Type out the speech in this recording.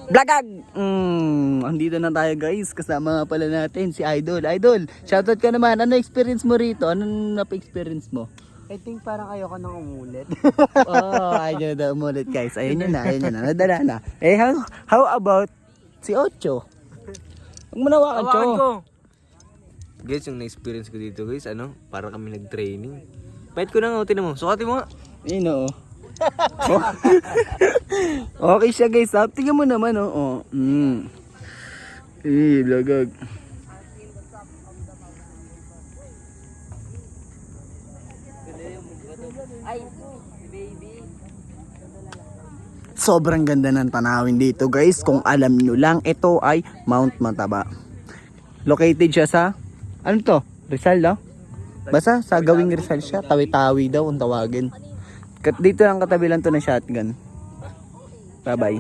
Blagag! Andito na tayo guys. Kasama nga pala natin si Idol. Idol, shoutout ka naman. Ano experience mo rito? Anong napa-experience mo? I think parang ayoko nang umulit. Ayun na umulit guys. Ayun yun na. Nadala na. Eh, how about si Ocho? Huwag mo nawakan, Cho. Guys, yung na-experience ko dito guys, para kami nag-training. Pahit ko na nga, tinan mo. Sukatin mo nga. Yun o. Okay siya guys. Tingnan mo naman o. Blagag. Sobrang ganda ng tanawin dito guys. Kung alam nyo lang, ito ay Mount Mataba. Located siya sa, ano to? Rizal no? Basta sa gawing Rizal siya. Tawi-tawi daw kung tawagin. Dito lang katabi lang to ng shotgun. Bye bye.